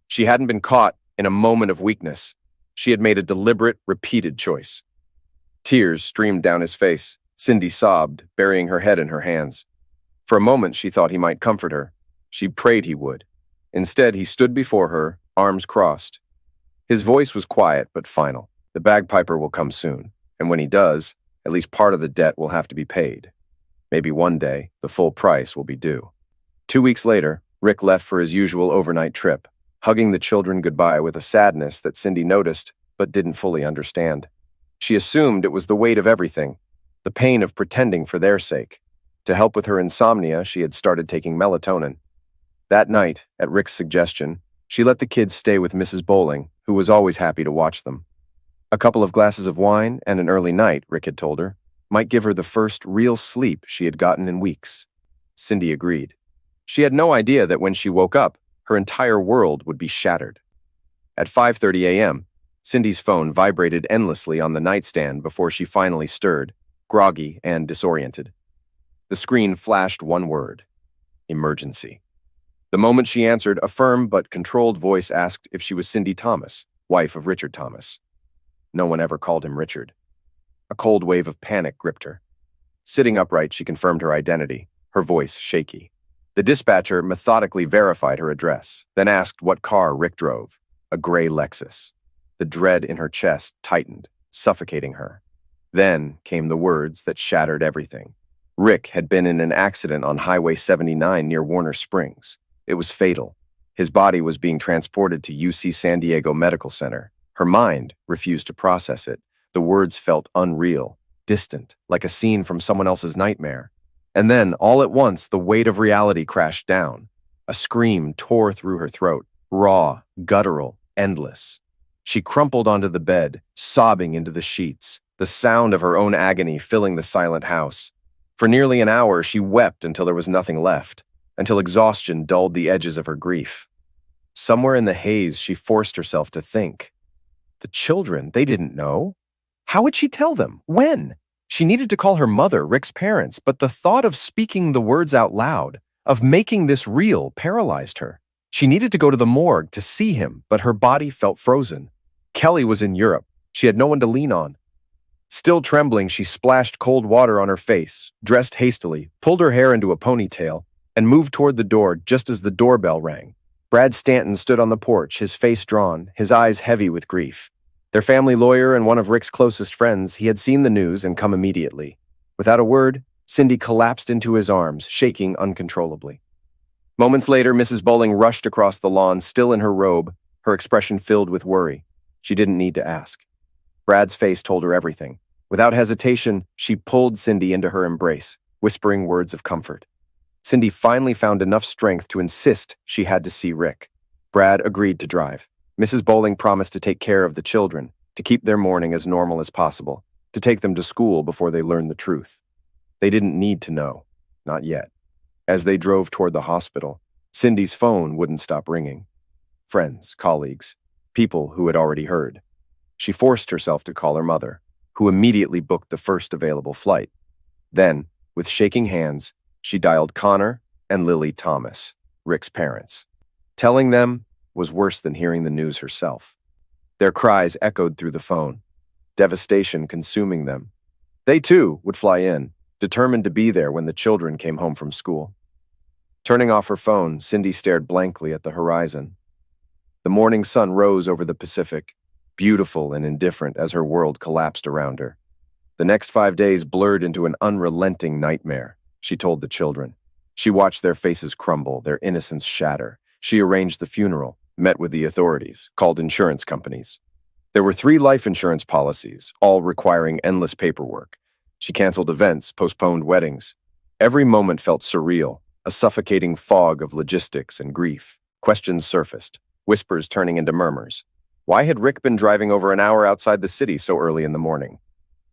She hadn't been caught in a moment of weakness. She had made a deliberate, repeated choice. Tears streamed down his face. Cindy sobbed, burying her head in her hands. For a moment, she thought he might comfort her. She prayed he would. Instead, he stood before her, arms crossed. His voice was quiet but final. The bagpiper will come soon, and when he does, at least part of the debt will have to be paid. Maybe one day, the full price will be due. 2 weeks later, Rick left for his usual overnight trip, hugging the children goodbye with a sadness that Cindy noticed but didn't fully understand. She assumed it was the weight of everything, the pain of pretending for their sake. To help with her insomnia, she had started taking melatonin. That night, at Rick's suggestion, she let the kids stay with Mrs. Bowling, who was always happy to watch them. A couple of glasses of wine and an early night, Rick had told her, might give her the first real sleep she had gotten in weeks. Cindy agreed. She had no idea that when she woke up, her entire world would be shattered. At 5:30 a.m., Cindy's phone vibrated endlessly on the nightstand before she finally stirred, groggy and disoriented. The screen flashed one word: emergency. The moment she answered, a firm but controlled voice asked if she was Cindy Thomas, wife of Richard Thomas. No one ever called him Richard. A cold wave of panic gripped her. Sitting upright, she confirmed her identity, her voice shaky. The dispatcher methodically verified her address, then asked what car Rick drove, a gray Lexus. The dread in her chest tightened, suffocating her. Then came the words that shattered everything. Rick had been in an accident on Highway 79 near Warner Springs. It was fatal. His body was being transported to UC San Diego Medical Center. Her mind refused to process it. The words felt unreal, distant, like a scene from someone else's nightmare. And then, all at once, the weight of reality crashed down. A scream tore through her throat, raw, guttural, endless. She crumpled onto the bed, sobbing into the sheets, the sound of her own agony filling the silent house. For nearly an hour, she wept until there was nothing left, until exhaustion dulled the edges of her grief. Somewhere in the haze, she forced herself to think. The children, they didn't know. How would she tell them? When? She needed to call her mother, Rick's parents, but the thought of speaking the words out loud, of making this real, paralyzed her. She needed to go to the morgue to see him, but her body felt frozen. Kelly was in Europe. She had no one to lean on. Still trembling, she splashed cold water on her face, dressed hastily, pulled her hair into a ponytail, and moved toward the door just as the doorbell rang. Brad Stanton stood on the porch, his face drawn, his eyes heavy with grief. Their family lawyer and one of Rick's closest friends, he had seen the news and come immediately. Without a word, Cindy collapsed into his arms, shaking uncontrollably. Moments later, Mrs. Bowling rushed across the lawn, still in her robe, her expression filled with worry. She didn't need to ask. Brad's face told her everything. Without hesitation, she pulled Cindy into her embrace, whispering words of comfort. Cindy finally found enough strength to insist she had to see Rick. Brad agreed to drive. Mrs. Bowling promised to take care of the children, to keep their morning as normal as possible, to take them to school before they learned the truth. They didn't need to know, not yet. As they drove toward the hospital, Cindy's phone wouldn't stop ringing. Friends, colleagues, people who had already heard. She forced herself to call her mother, who immediately booked the first available flight. Then, with shaking hands, she dialed Connor and Lily Thomas, Rick's parents. Telling them was worse than hearing the news herself. Their cries echoed through the phone, devastation consuming them. They too would fly in, determined to be there when the children came home from school. Turning off her phone, Cindy stared blankly at the horizon. The morning sun rose over the Pacific, beautiful and indifferent as her world collapsed around her. The next 5 days blurred into an unrelenting nightmare, she told the children. She watched their faces crumble, their innocence shatter. She arranged the funeral, met with the authorities, called insurance companies. There were 3 life insurance policies, all requiring endless paperwork. She canceled events, postponed weddings. Every moment felt surreal, a suffocating fog of logistics and grief. Questions surfaced, whispers turning into murmurs. Why had Rick been driving over an hour outside the city so early in the morning?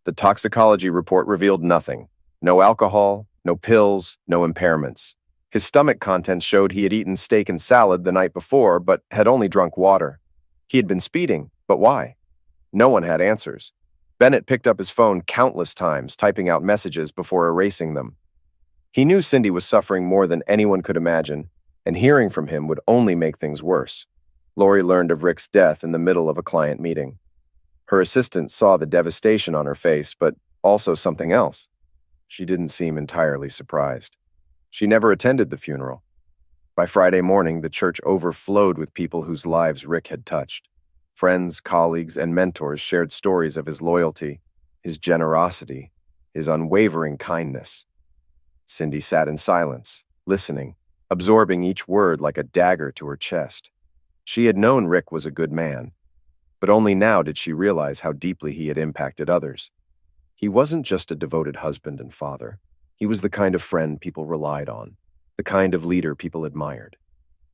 The toxicology report revealed nothing. No alcohol, no pills, no impairments. His stomach contents showed he had eaten steak and salad the night before, but had only drunk water. He had been speeding, but why? No one had answers. Bennett picked up his phone countless times, typing out messages before erasing them. He knew Cindy was suffering more than anyone could imagine, and hearing from him would only make things worse. Lori learned of Rick's death in the middle of a client meeting. Her assistant saw the devastation on her face, but also something else. She didn't seem entirely surprised. She never attended the funeral. By Friday morning, the church overflowed with people whose lives Rick had touched. Friends, colleagues, and mentors shared stories of his loyalty, his generosity, his unwavering kindness. Cindy sat in silence, listening, absorbing each word like a dagger to her chest. She had known Rick was a good man, but only now did she realize how deeply he had impacted others. He wasn't just a devoted husband and father. He was the kind of friend people relied on, the kind of leader people admired.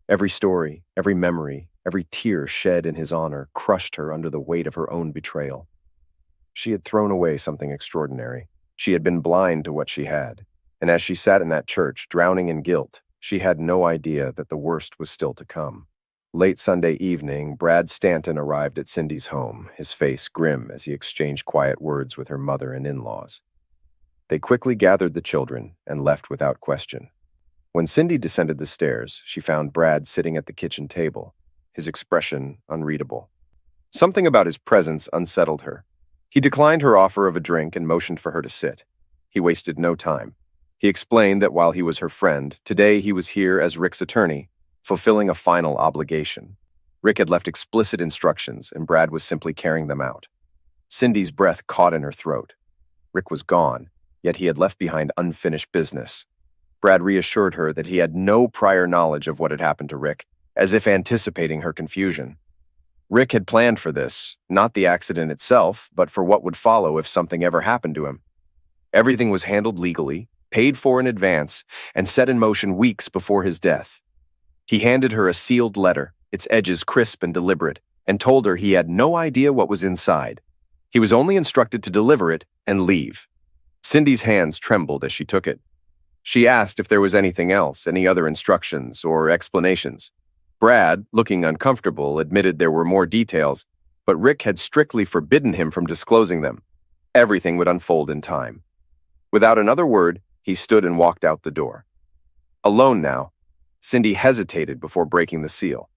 Every story, every memory, every tear shed in his honor crushed her under the weight of her own betrayal. She had thrown away something extraordinary. She had been blind to what she had, and as she sat in that church, drowning in guilt, she had no idea that the worst was still to come. Late Sunday evening, Brad Stanton arrived at Cindy's home, his face grim as he exchanged quiet words with her mother and in-laws. They quickly gathered the children and left without question. When Cindy descended the stairs, she found Brad sitting at the kitchen table, his expression unreadable. Something about his presence unsettled her. He declined her offer of a drink and motioned for her to sit. He wasted no time. He explained that while he was her friend, today he was here as Rick's attorney, fulfilling a final obligation. Rick had left explicit instructions, and Brad was simply carrying them out. Cindy's breath caught in her throat. Rick was gone, yet he had left behind unfinished business. Brad reassured her that he had no prior knowledge of what had happened to Rick, as if anticipating her confusion. Rick had planned for this, not the accident itself, but for what would follow if something ever happened to him. Everything was handled legally, paid for in advance, and set in motion weeks before his death. He handed her a sealed letter, its edges crisp and deliberate, and told her he had no idea what was inside. He was only instructed to deliver it and leave. Cindy's hands trembled as she took it. She asked if there was anything else, any other instructions or explanations. Brad, looking uncomfortable, admitted there were more details, but Rick had strictly forbidden him from disclosing them. Everything would unfold in time. Without another word, he stood and walked out the door. Alone now, Cindy hesitated before breaking the seal.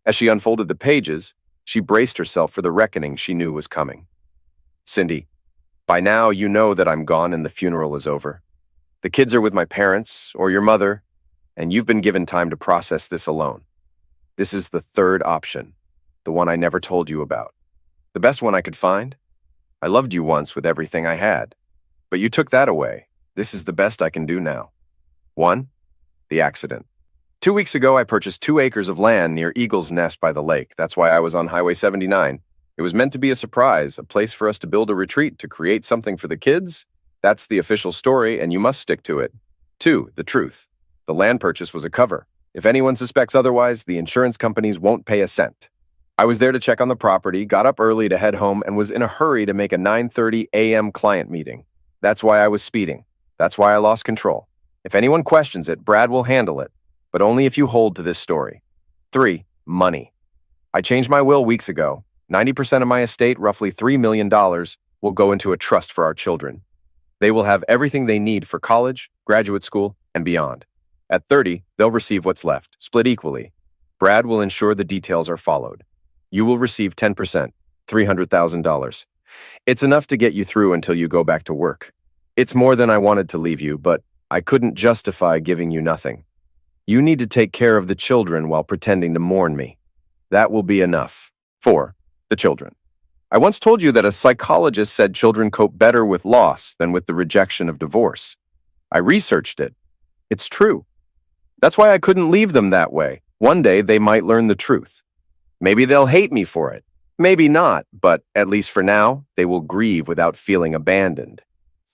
As she unfolded the pages, she braced herself for the reckoning she knew was coming. "Cindy, By now, you know that I'm gone and the funeral is over. The kids are with my parents or your mother, and you've been given time to process this alone. This is the third option, the one I never told you about. The best one I could find? I loved you once with everything I had, but you took that away. This is the best I can do now. 1. The accident. 2 weeks ago, I purchased 2 acres of land near Eagle's Nest by the lake. That's why I was on Highway 79. It was meant to be a surprise, a place for us to build a retreat, to create something for the kids. That's the official story, and you must stick to it. 2. The truth. The land purchase was a cover. If anyone suspects otherwise, the insurance companies won't pay a cent. I was there to check on the property, got up early to head home, and was in a hurry to make a 9:30 a.m. client meeting. That's why I was speeding. That's why I lost control. If anyone questions it, Brad will handle it, but only if you hold to this story. 3. Money. I changed my will weeks ago. 90% of my estate, roughly $3 million, will go into a trust for our children. They will have everything they need for college, graduate school, and beyond. At 30, they'll receive what's left, split equally. Brad will ensure the details are followed. You will receive 10%, $300,000. It's enough to get you through until you go back to work. It's more than I wanted to leave you, but I couldn't justify giving you nothing. You need to take care of the children while pretending to mourn me. That will be enough. 4. The children. I once told you that a psychologist said children cope better with loss than with the rejection of divorce. I researched it. It's true. That's why I couldn't leave them that way. One day they might learn the truth. Maybe they'll hate me for it. Maybe not, but at least for now, they will grieve without feeling abandoned.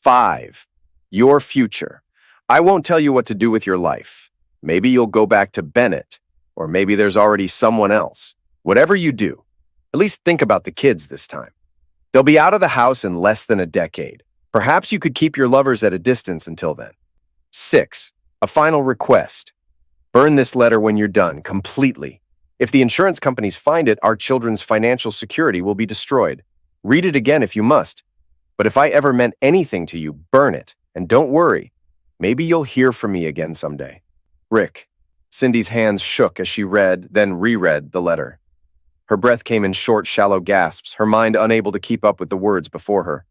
5. Your future. I won't tell you what to do with your life. Maybe you'll go back to Bennett, or maybe there's already someone else. Whatever you do, at least think about the kids this time. They'll be out of the house in less than a decade. Perhaps you could keep your lovers at a distance until then. 6. A final request. Burn this letter when you're done, completely. If the insurance companies find it, our children's financial security will be destroyed. Read it again if you must. But if I ever meant anything to you, burn it. And don't worry. Maybe you'll hear from me again someday. Rick. Cindy's hands shook as she read, then reread the letter. Her breath came in short, shallow gasps, her mind unable to keep up with the words before her.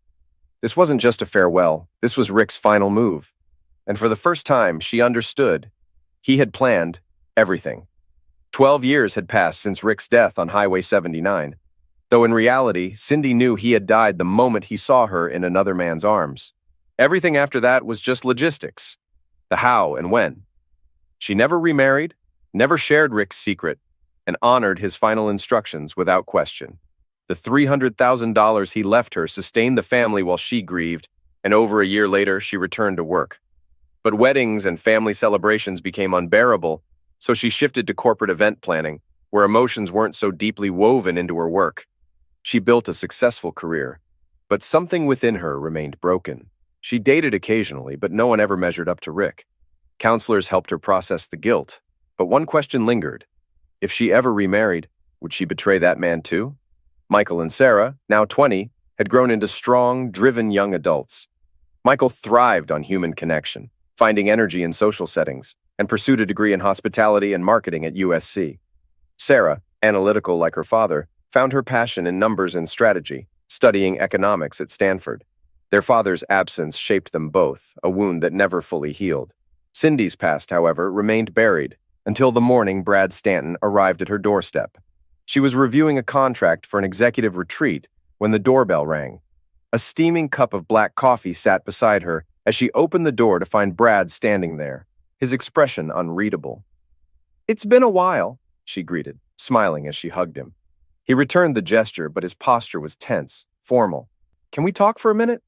This wasn't just a farewell. This was Rick's final move. And for the first time, she understood. He had planned everything. 12 years had passed since Rick's death on Highway 79, though in reality, Cindy knew he had died the moment he saw her in another man's arms. Everything after that was just logistics. The how and when. She never remarried, never shared Rick's secret, and honored his final instructions without question. The $300,000 he left her sustained the family while she grieved, and over a year later, she returned to work. But weddings and family celebrations became unbearable, so she shifted to corporate event planning, where emotions weren't so deeply woven into her work. She built a successful career, but something within her remained broken. She dated occasionally, but no one ever measured up to Rick. Counselors helped her process the guilt, but one question lingered. If she ever remarried, would she betray that man too? Michael and Sarah, now 20, had grown into strong, driven young adults. Michael thrived on human connection, finding energy in social settings, and pursued a degree in hospitality and marketing at USC. Sarah, analytical like her father, found her passion in numbers and strategy, studying economics at Stanford. Their father's absence shaped them both, a wound that never fully healed. Cindy's past, however, remained buried, until the morning Brad Stanton arrived at her doorstep. She was reviewing a contract for an executive retreat when the doorbell rang. A steaming cup of black coffee sat beside her as she opened the door to find Brad standing there, his expression unreadable. "It's been a while," she greeted, smiling as she hugged him. He returned the gesture, but his posture was tense, formal. "Can we talk for a minute?"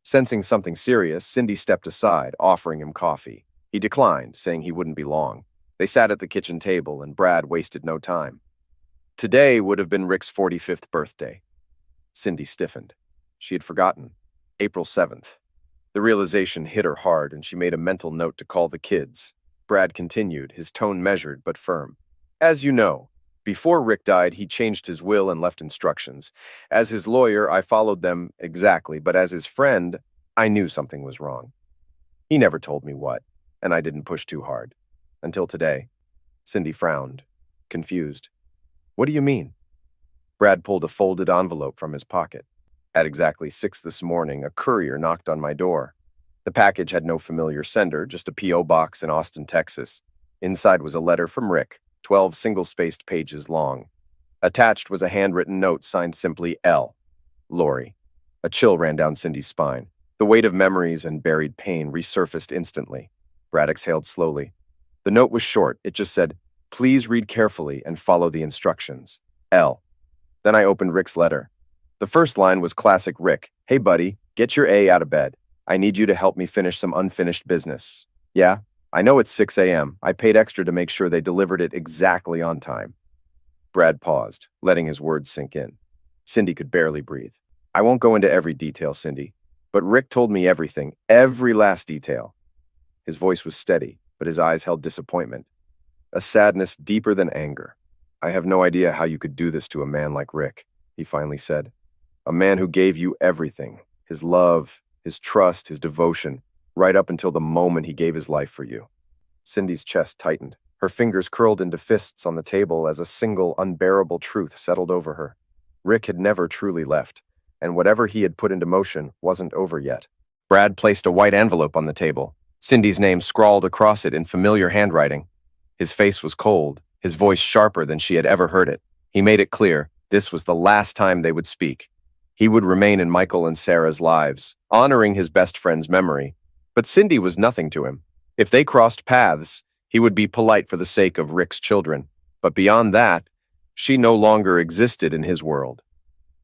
Sensing something serious, Cindy stepped aside, offering him coffee. He declined, saying he wouldn't be long. They sat at the kitchen table, and Brad wasted no time. Today would have been Rick's 45th birthday. Cindy stiffened. She had forgotten. April 7th. The realization hit her hard, and she made a mental note to call the kids. Brad continued, his tone measured but firm. "As you know, before Rick died, he changed his will and left instructions. As his lawyer, I followed them exactly, but as his friend, I knew something was wrong. He never told me what, and I didn't push too hard. Until today." Cindy frowned, confused. "What do you mean?" Brad pulled a folded envelope from his pocket. At exactly 6 this morning, a courier knocked on my door. The package had no familiar sender, just a P.O. box in Austin, Texas. Inside was a letter from Rick, 12 single-spaced pages long. Attached was a handwritten note signed simply L. Lori. A chill ran down Cindy's spine. The weight of memories and buried pain resurfaced instantly. Brad exhaled slowly. The note was short. It just said, "Please read carefully and follow the instructions. L." Then I opened Rick's letter. The first line was classic Rick. "Hey buddy, get your A out of bed. I need you to help me finish some unfinished business." "Yeah, I know it's 6 a.m. I paid extra to make sure they delivered it exactly on time." Brad paused, letting his words sink in. Cindy could barely breathe. "I won't go into every detail, Cindy, but Rick told me everything, every last detail." His voice was steady, but his eyes held disappointment, a sadness deeper than anger. "I have no idea how you could do this to a man like Rick," he finally said. "A man who gave you everything, his love, his trust, his devotion, right up until the moment he gave his life for you." Cindy's chest tightened. Her fingers curled into fists on the table as a single, unbearable truth settled over her. Rick had never truly left, and whatever he had put into motion wasn't over yet. Brad placed a white envelope on the table, Cindy's name scrawled across it in familiar handwriting. His face was cold, his voice sharper than she had ever heard it. He made it clear this was the last time they would speak. He would remain in Michael and Sarah's lives, honoring his best friend's memory. But Cindy was nothing to him. If they crossed paths, he would be polite for the sake of Rick's children. But beyond that, she no longer existed in his world.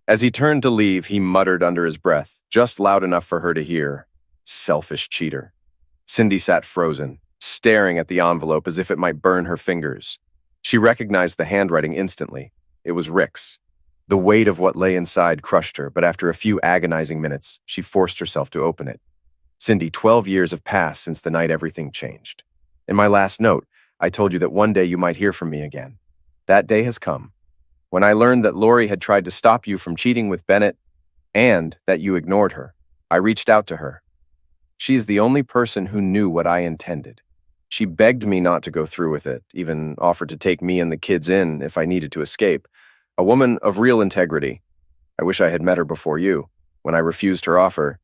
As he turned to leave, he muttered under his breath, just loud enough for her to hear, "Selfish cheater." Cindy sat frozen, staring at the envelope as if it might burn her fingers. She recognized the handwriting instantly. It was Rick's. The weight of what lay inside crushed her, but after a few agonizing minutes, she forced herself to open it. "Cindy, 12 years have passed since the night everything changed. In my last note, I told you that one day you might hear from me again. That day has come. When I learned that Lori had tried to stop you from cheating with Bennett and that you ignored her, I reached out to her. She is the only person who knew what I intended. She begged me not to go through with it, even offered to take me and the kids in if I needed to escape. A woman of real integrity. I wish I had met her before you. When I refused her offer,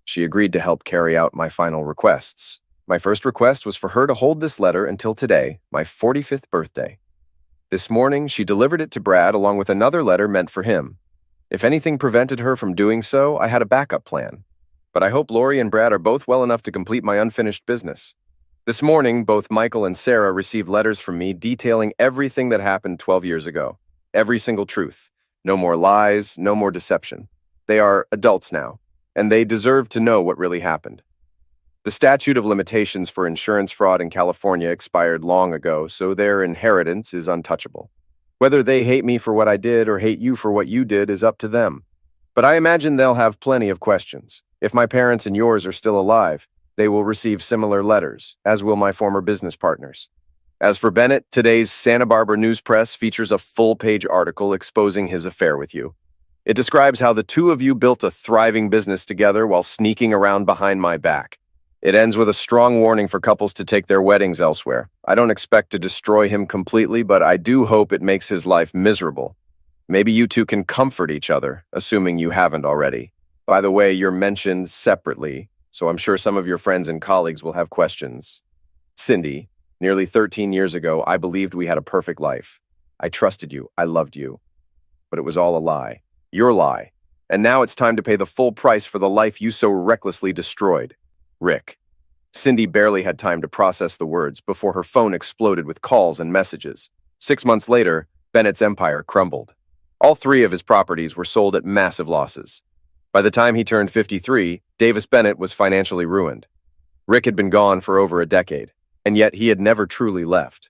she agreed to help carry out my final requests. My first request was for her to hold this letter until today, my 45th birthday. This morning, she delivered it to Brad along with another letter meant for him. If anything prevented her from doing so, I had a backup plan. But I hope Lori and Brad are both well enough to complete my unfinished business. This morning, both Michael and Sarah received letters from me detailing everything that happened 12 years ago. Every single truth. No more lies, no more deception. They are adults now, and they deserve to know what really happened. The statute of limitations for insurance fraud in California expired long ago, so their inheritance is untouchable. Whether they hate me for what I did or hate you for what you did is up to them. But I imagine they'll have plenty of questions. If my parents and yours are still alive, they will receive similar letters, as will my former business partners. As for Bennett, today's Santa Barbara News Press features a full-page article exposing his affair with you. It describes how the two of you built a thriving business together while sneaking around behind my back. It ends with a strong warning for couples to take their weddings elsewhere. I don't expect to destroy him completely, but I do hope it makes his life miserable. Maybe you two can comfort each other, assuming you haven't already. By the way, you're mentioned separately, so I'm sure some of your friends and colleagues will have questions. Cindy, nearly 13 years ago, I believed we had a perfect life. I trusted you. I loved you. But it was all a lie. Your lie. And now it's time to pay the full price for the life you so recklessly destroyed. Rick. Cindy barely had time to process the words before her phone exploded with calls and messages. 6 months later, Bennett's empire crumbled. All 3 of his properties were sold at massive losses. By the time he turned 53, Davis Bennett was financially ruined. Rick had been gone for over a decade, and yet he had never truly left.